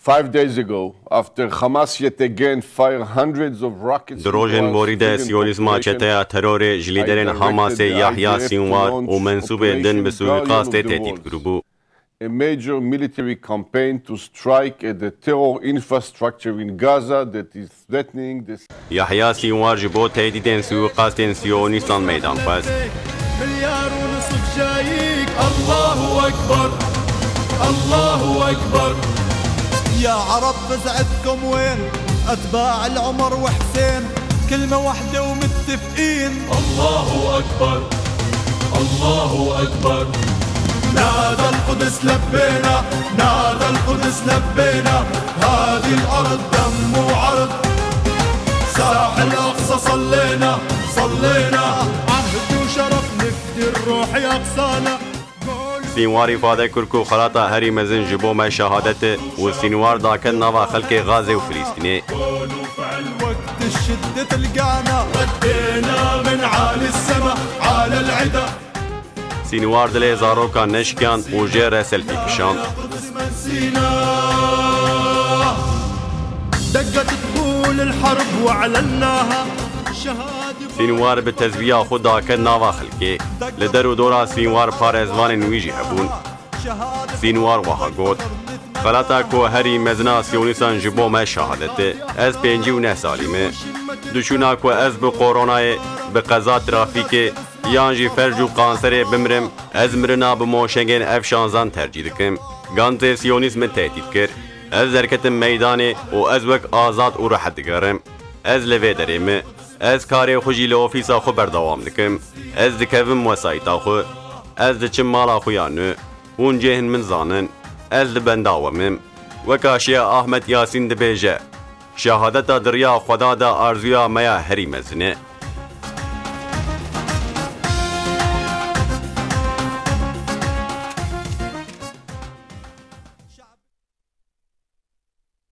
5 days ago, after Hamas yet again fired hundreds of rockets. دروجن مورد سيونيزما چتايا ترور جليدرن حماس يحيى سينوار ومنسوب دن بسويقاست تهديد جروبو. A major military campaign to strike at the terror infrastructure in Gaza that is threatening this. يحيى سينوار جبو تهديدن سويقاست سيونيستان ميدان فاز. مليار ونصف جايك الله أكبر الله أكبر. يا عرب فزعتكم وين أتباع العمر وحسين كلمة واحدة ومتفقين الله أكبر الله أكبر. نادى القدس لبينا نادى القدس لبينا هذه الأرض دم وعرض ساحل الأقصى صلينا صلينا عهد وشرف نفدي الروح يا أقصانا. سينوار إفادة كركو خلاطة هري مزن جبو ما شهادته والسينوار داكن نوا خلق غازة وفلسطيني. قولوا فعل وقت الشدة تلقانا ردينا من عالي السما على العدا. سينوار دلي زاروكا نشكان وجير سلفي كشان. دقت تقول الحرب واعلناها سينوار بالتزبية خدا كن نوا خلقي لدرو دورا سينوار بارزوان نويجي هبون. سينوار وها قوت خلاتا كو هري مزنا سيونيسان جبو ما شهادته از 59 ساليمه دشونا كو از بقوروناي بقضا ترافيكي يانجي فرجو قانسري بمرم از مرنا بموشنگين افشانزان ترجيح دكم غانزي سيونيزم تهديد كر از حركت ميداني و از وك آزاد و راحت دگرم از لوي دريم از كاري خوجي لوفيسا خو بردوام دكم از دكوم وسايتا خو از دچم مالا خو يانو اون جهن من زانن از لبنداومم وكاشيا احمد ياسين دبيجه شهادتا دريا خدا دا ارزويا ميا هري مزنه